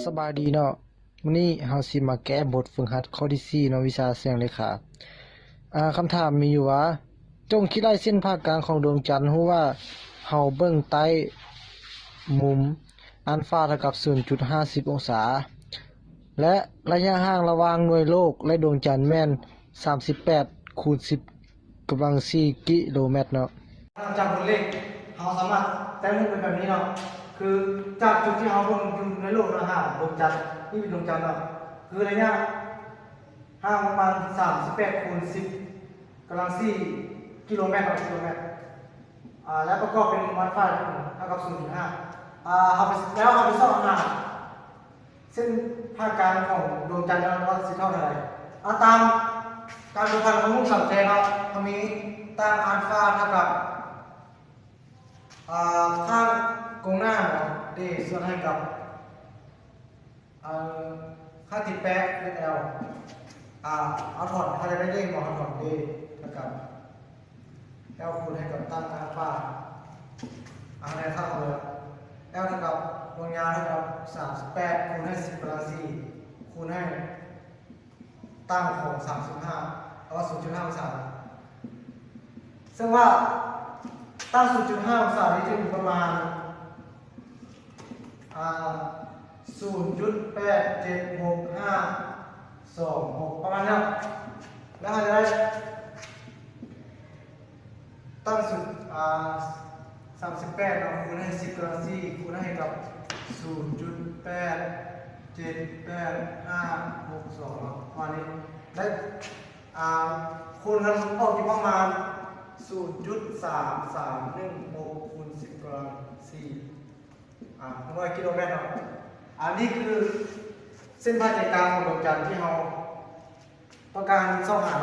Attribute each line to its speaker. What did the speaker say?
Speaker 1: สบายดีเนาะวันนี้เฮาสิมาแก้บทฝึกหัดข้อที่4เนาะวิชาเสียงเลขาคำถามมีอยู่ว่าจงคิดลายเส้นผ่ากลางของดวงจันทร์รู้ว่าเฮาเบิ่งใต้มุมอัลฟาเท่ากับ 0.50 องศาและระยะห่างระหว่างหน่วยโลกและดวงจันทร์แม่น38คูณ10กำลัง4กิโลเมตรเนาะ
Speaker 2: จากบนเลขเราสามารถแต่งมุมเป็นแบบนี้เนาะคือจากจุดที่เราเบิ่งอยู่ในโลกนะฮะดวงจันทร์นี่เป็นดวงจันทร์เนาะคือระยะห่างประมาณ38คูณ10กำลัง4กิโลเมตรต่อกิโลเมตรและประกอบเป็นวัดฟ้าเท่ากับ 0.5เอาไปแล้วเอาไปซ่อนหน้าเส้นผ่ากลางของดวงจันทร์ว่าสิเท่าไหร่ตามการดูพันธุ์ของมุมสังเกตเนาะมันมีตั้งอัลฟาเท่ากับข้างกงหน้าเนาะดีส่วนให้กับค่าติดแปะเป็น L เอาถอดถ้าจะได้เด้งบอกเอาถอดดีเท่ากับ L คูณให้กับตั้งอัลฟาในค่าเลย L เท่ากับดวงยาวเท่ากับ38คูณให้10กำลัง4คูณให้ตั้งของ35แล้วก็ 0.5 องศาซึ่งว่าตั้ง 0.5 องศานี้จะอยู่ประมาณ0.876526ประมาณนั้นแล้วเราจะได้ตั้งสุด38เราคูณให้10กำลัง4คูณให้กับ 0.878562 ประมาณนี้และคูณกันออกอยู่ประมาณ 0.3316 คูณ10กำลัง4กิโลเมตรเนาะนี่คือเส้นผ่าใจกลางของดวงจันทร์ที่เราต้องการซ่อมหา